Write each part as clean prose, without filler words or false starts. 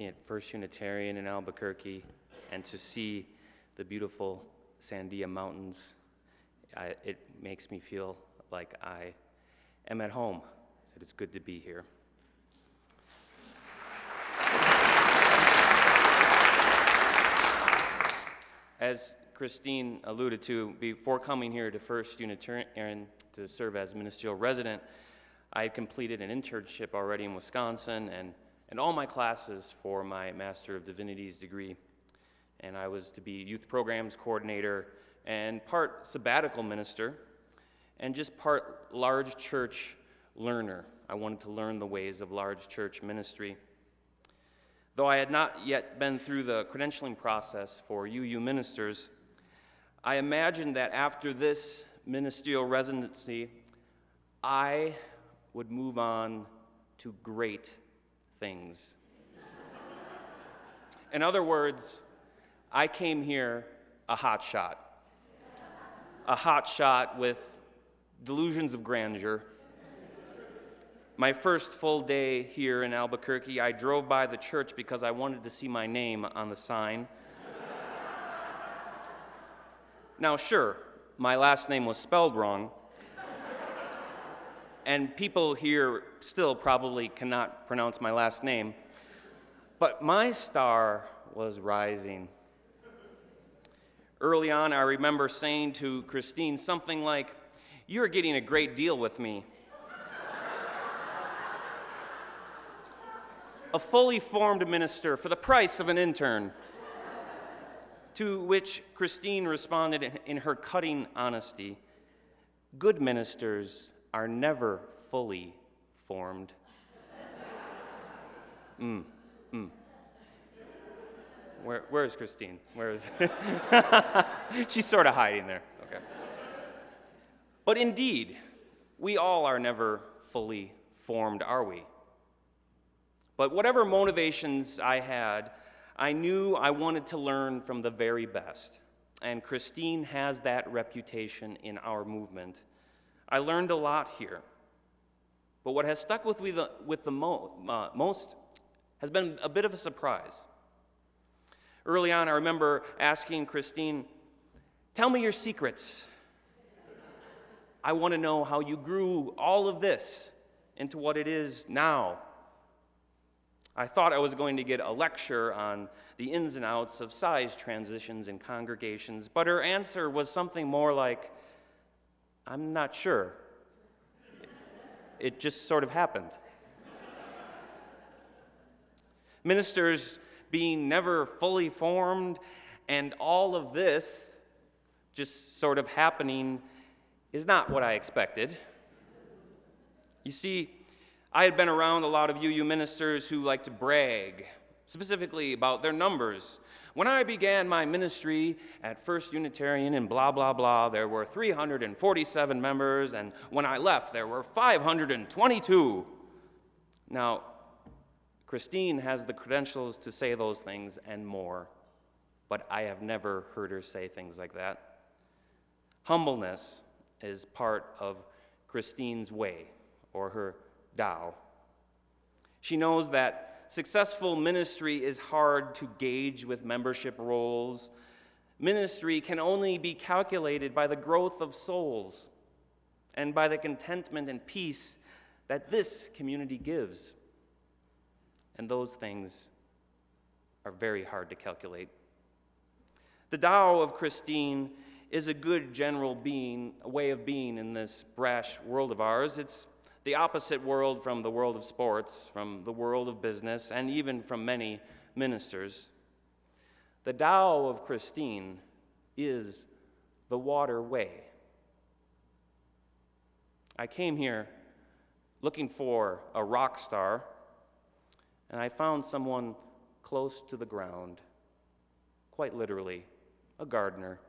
at First Unitarian in Albuquerque and to see the beautiful Sandia Mountains. It makes me feel like I am at home, that it's good to be here. As Christine alluded to, before coming here to First Unitarian to serve as ministerial resident, I had completed an internship already in Wisconsin and all my classes for my Master of Divinities degree. And I was to be youth programs coordinator and part sabbatical minister and just part large church learner. I wanted to learn the ways of large church ministry. Though I had not yet been through the credentialing process for UU ministers, I imagined that after this ministerial residency, I would move on to great things. In other words, I came here a hot shot with delusions of grandeur. My first full day here in Albuquerque, I drove by the church because I wanted to see my name on the sign. Now, sure, my last name was spelled wrong, and people here still probably cannot pronounce my last name, but my star was rising. Early on, I remember saying to Christine something like, "You're getting a great deal with me." A fully formed minister for the price of an intern. To which Christine responded in her cutting honesty, "Good ministers are never fully formed." Where's Christine? Where is She's sort of hiding there. Okay. But indeed, we all are never fully formed, are we? But whatever motivations I had, I knew I wanted to learn from the very best. And Christine has that reputation in our movement. I learned a lot here. But what has stuck with me most has been a bit of a surprise. Early on, I remember asking Christine, "Tell me your secrets. I want to know how you grew all of this into what it is now." I thought I was going to get a lecture on the ins and outs of size transitions in congregations, but her answer was something more like, "I'm not sure. It just sort of happened." Ministers being never fully formed and all of this just sort of happening is not what I expected. You see, I had been around a lot of UU ministers who like to brag, specifically about their numbers. When I began my ministry at First Unitarian and blah, blah, blah, there were 347 members, and when I left, there were 522. Now, Christine has the credentials to say those things and more, but I have never heard her say things like that. Humbleness is part of Christine's way, or her Tao. She knows that successful ministry is hard to gauge with membership rolls. Ministry can only be calculated by the growth of souls and by the contentment and peace that this community gives. And those things are very hard to calculate. The Tao of Christine is a good general way of being in this brash world of ours. It's the opposite world from the world of sports, from the world of business, and even from many ministers. The Tao of Christine is the water way. I came here looking for a rock star, and I found someone close to the ground, quite literally, a gardener.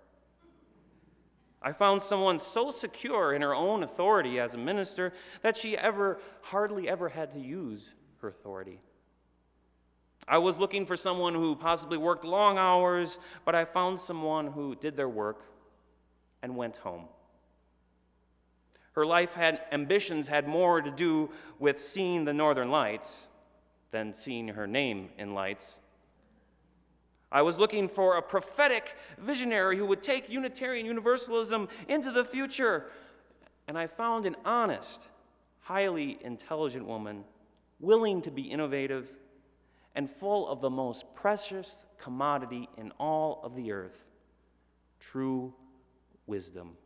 I found someone so secure in her own authority as a minister that she hardly ever had to use her authority. I was looking for someone who possibly worked long hours, but I found someone who did their work and went home. Her life ambitions had more to do with seeing the northern lights than seeing her name in lights. I was looking for a prophetic visionary who would take Unitarian Universalism into the future, and I found an honest, highly intelligent woman, willing to be innovative and full of the most precious commodity in all of the earth, true wisdom.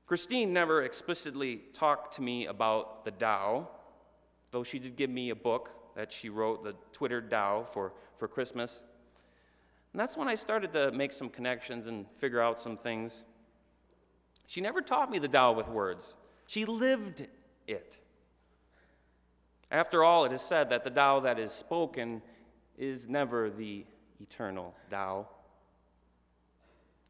Christine never explicitly talked to me about the Tao, though she did give me a book that she wrote, the Twitter Tao, for Christmas. And that's when I started to make some connections and figure out some things. She never taught me the Tao with words. She lived it. After all, it is said that the Tao that is spoken is never the eternal Tao.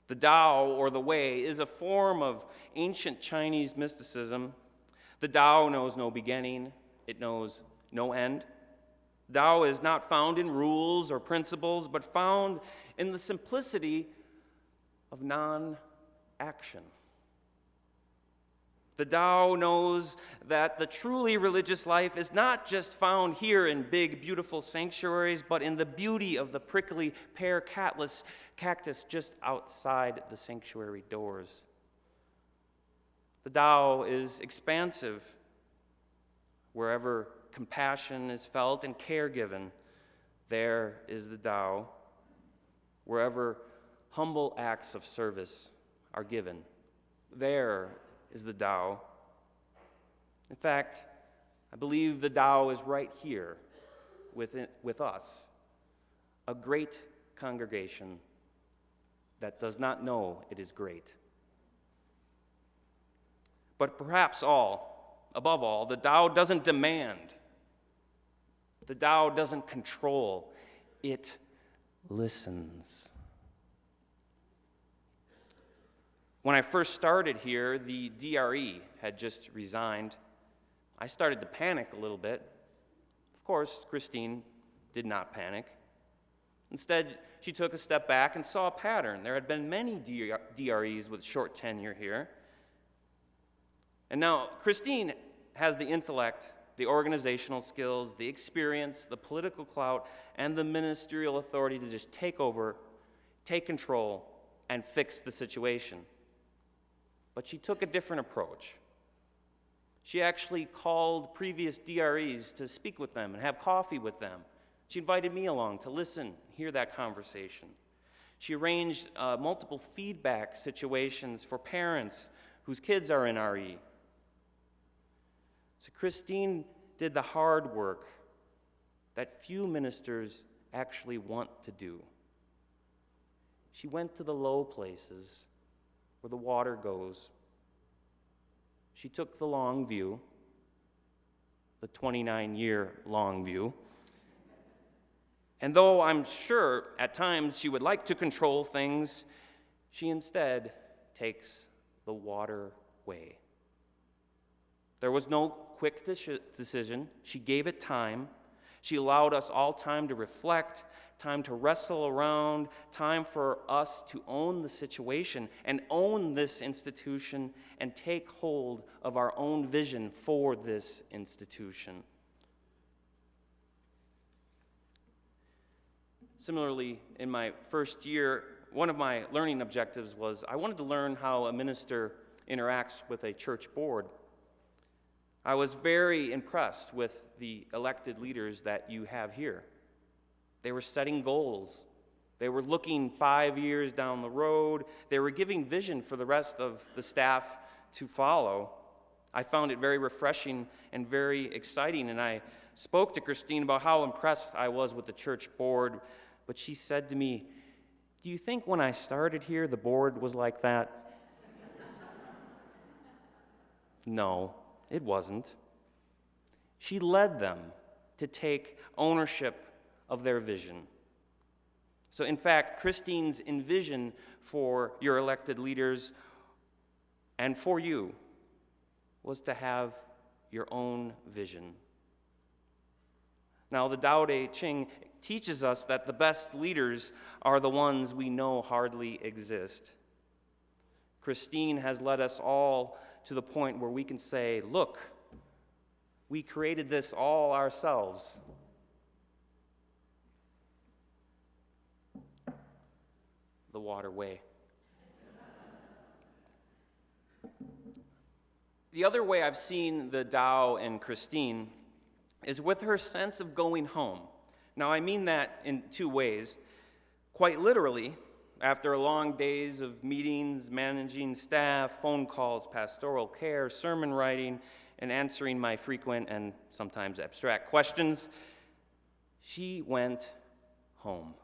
The Tao, or the Way, is a form of ancient Chinese mysticism. The Tao knows no beginning. It knows no end. Tao is not found in rules or principles, but found in the simplicity of non-action. The Tao knows that the truly religious life is not just found here in big, beautiful sanctuaries, but in the beauty of the prickly pear cactus just outside the sanctuary doors. The Tao is expansive. Wherever compassion is felt and care given, there is the Tao. Wherever humble acts of service are given, there is the Tao. In fact, I believe the Tao is right here with us, a great congregation that does not know it is great. But perhaps above all, the Tao doesn't demand. The Tao doesn't control. It listens. When I first started here, the DRE had just resigned. I started to panic a little bit. Of course, Christine did not panic. Instead, she took a step back and saw a pattern. There had been many DREs with short tenure here. And now Christine has the intellect, the organizational skills, the experience, the political clout, and the ministerial authority to just take over, take control, and fix the situation. But she took a different approach. She actually called previous DREs to speak with them and have coffee with them. She invited me along to listen, hear that conversation. She arranged multiple feedback situations for parents whose kids are in RE. So Christine did the hard work that few ministers actually want to do. She went to the low places where the water goes. She took the long view, the 29-year long view. And though I'm sure at times she would like to control things, she instead takes the water way. There was no quick decision. She gave it time. She allowed us all time to reflect, time to wrestle around, time for us to own the situation and own this institution and take hold of our own vision for this institution. Similarly, in my first year, one of my learning objectives was I wanted to learn how a minister interacts with a church board. I was very impressed with the elected leaders that you have here. They were setting goals. They were looking 5 years down the road. They were giving vision for the rest of the staff to follow. I found it very refreshing and very exciting, and I spoke to Christine about how impressed I was with the church board, but she said to me, "Do you think when I started here the board was like that?" No, it wasn't. She led them to take ownership of their vision. So in fact, Christine's envision for your elected leaders and for you was to have your own vision. Now, the Tao Te Ching teaches us that the best leaders are the ones we know hardly exist. Christine has led us all to the point where we can say, look, We created this all ourselves. The waterway. The other way I've seen the Tao in Christine is with her sense of going home. Now, I mean that in two ways. Quite literally, after long days of meetings, managing staff, phone calls, pastoral care, sermon writing, and answering my frequent and sometimes abstract questions, she went home.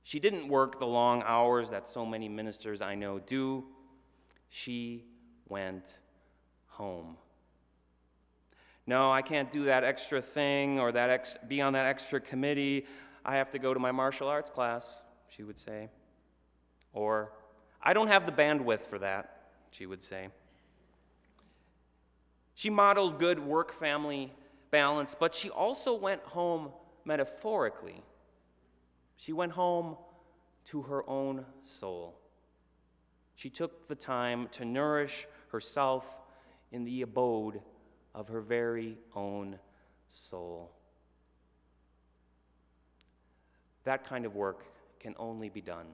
She didn't work the long hours that so many ministers I know do. She went home. No, I can't do that extra thing or be on that extra committee. I have to go to my martial arts class, she would say. Or, I don't have the bandwidth for that, she would say. She modeled good work-family balance, but she also went home metaphorically. She went home to her own soul. She took the time to nourish herself in the abode of her very own soul. That kind of work can only be done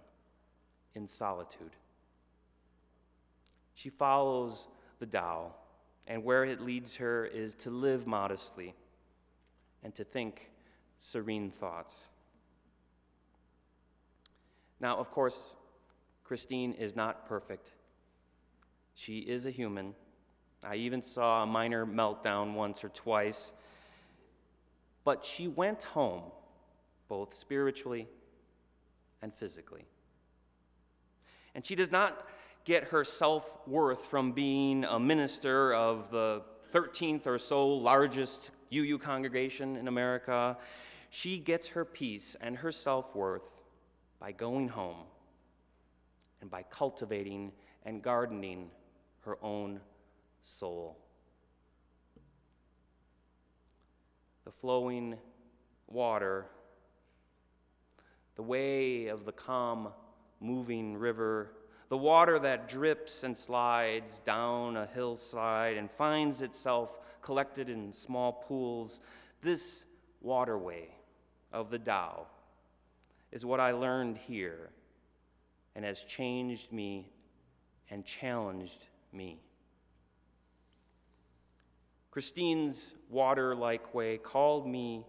in solitude. She follows the Tao, and where it leads her is to live modestly and to think serene thoughts. Now, of course, Christine is not perfect. She is a human. I even saw a minor meltdown once or twice. But she went home, both spiritually and physically. And she does not get her self-worth from being a minister of the 13th or so largest UU congregation in America. She gets her peace and her self-worth by going home and by cultivating and gardening her own soul. The flowing water, the way of the calm, moving river, the water that drips and slides down a hillside and finds itself collected in small pools, this waterway of the Tao is what I learned here and has changed me and challenged me. Christine's water-like way called me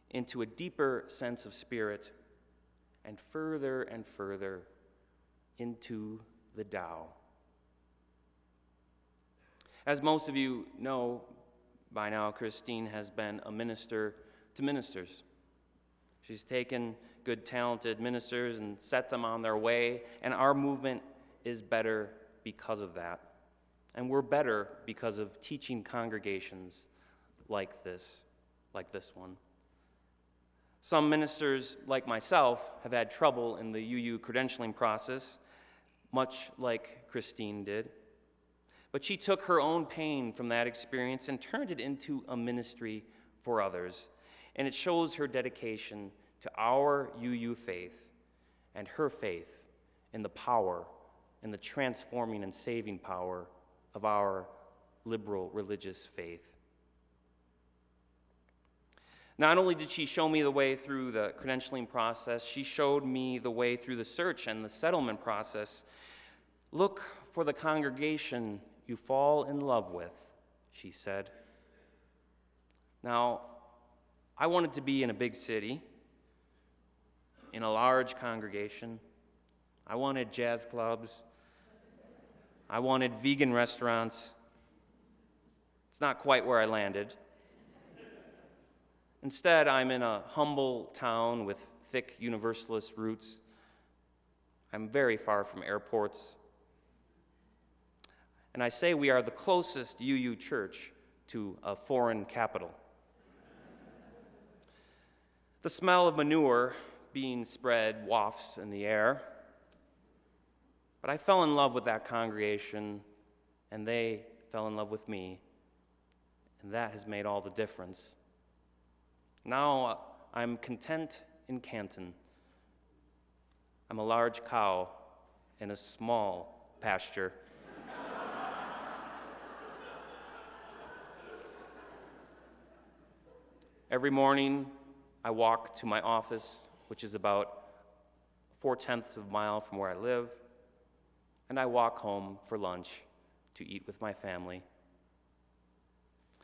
into a deeper sense of spirit and further into the Tao. As most of you know by now, Christine has been a minister to ministers. She's taken good, talented ministers and set them on their way, and our movement is better because of that. And we're better because of teaching congregations like this one. Some ministers, like myself, have had trouble in the UU credentialing process, much like Christine did. But she took her own pain from that experience and turned it into a ministry for others. And it shows her dedication to our UU faith and her faith in the power and the transforming and saving power of our liberal religious faith. Not only did she show me the way through the credentialing process, she showed me the way through the search and the settlement process. Look for the congregation you fall in love with, she said. Now, I wanted to be in a big city, in a large congregation. I wanted jazz clubs. I wanted vegan restaurants. It's not quite where I landed. Instead, I'm in a humble town with thick Universalist roots. I'm very far from airports. And I say we are the closest UU church to a foreign capital. The smell of manure being spread wafts in the air. But I fell in love with that congregation, and they fell in love with me, and that has made all the difference. Now I'm content in Canton. I'm a large cow in a small pasture. Every morning, I walk to my office, which is about 4/10 of a mile from where I live, and I walk home for lunch to eat with my family.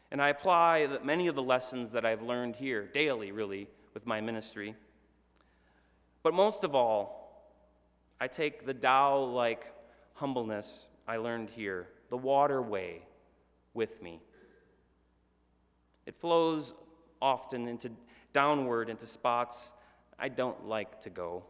And I apply many of the lessons that I've learned here, daily really, with my ministry. But most of all, I take the Tao-like humbleness I learned here, the waterway, with me. It flows often downward into spots I don't like to go.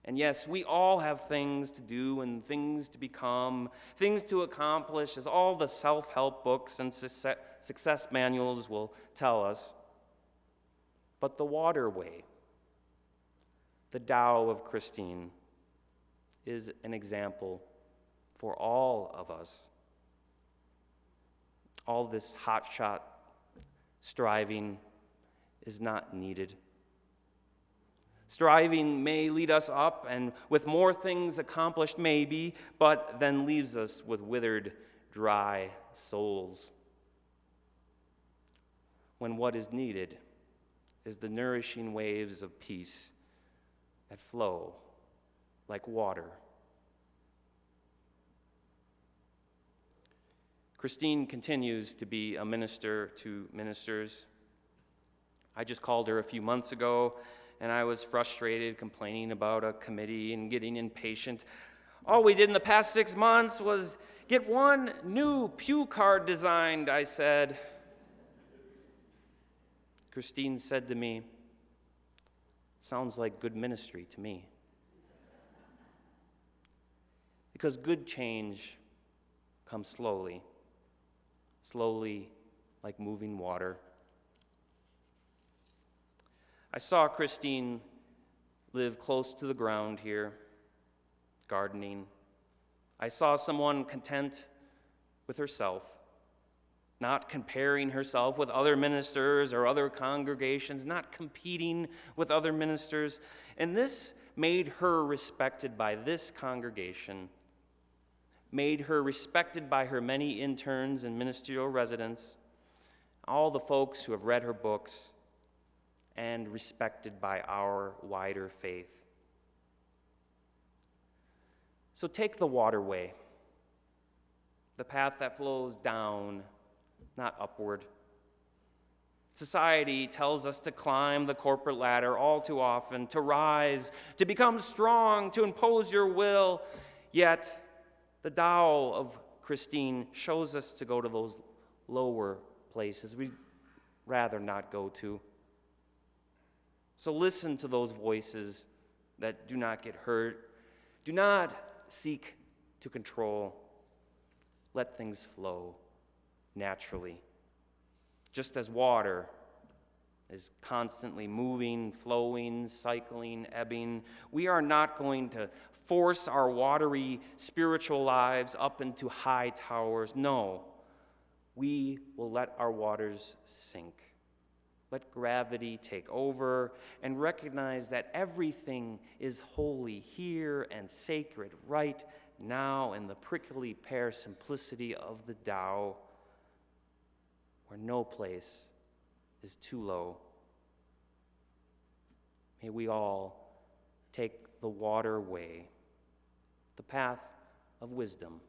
And yes, we all have things to do and things to become, things to accomplish, as all the self-help books and success manuals will tell us. But the waterway, the Tao of Christine, is an example for all of us. All this hotshot striving is not needed. Striving may lead us up and with more things accomplished maybe, but then leaves us with withered, dry souls. When what is needed is the nourishing waves of peace that flow like water. Christine continues to be a minister to ministers. I just called her a few months ago, and I was frustrated, complaining about a committee and getting impatient. All we did in the past 6 months was get one new pew card designed, I said. Christine said to me, "Sounds like good ministry to me." Because good change comes slowly like moving water. I saw Christine live close to the ground here, gardening. I saw someone content with herself, not comparing herself with other ministers or other congregations, not competing with other ministers. And this made her respected by this congregation, made her respected by her many interns and ministerial residents, all the folks who have read her books, and respected by our wider faith. So take the waterway, the path that flows down, not upward. Society tells us to climb the corporate ladder all too often, to rise, to become strong, to impose your will. Yet, the Tao of Christine shows us to go to those lower places we'd rather not go to. So listen to those voices that do not get hurt. Do not seek to control. Let things flow naturally. Just as water is constantly moving, flowing, cycling, ebbing, we are not going to force our watery spiritual lives up into high towers. No, we will let our waters sink. Let gravity take over and recognize that everything is holy here and sacred right now in the prickly pear simplicity of the Tao, where no place is too low. May we all take the waterway, the path of wisdom,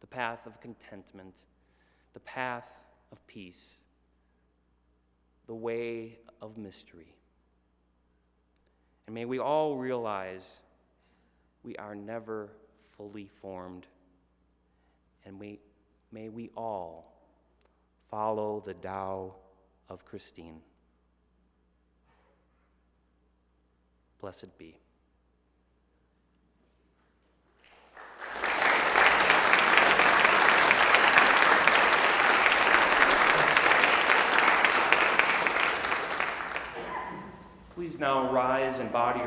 the path of contentment, the path of peace, the way of mystery. And may we all realize we are never fully formed, and may we all follow the Tao of Christine. Blessed be. Please now rise and bow to your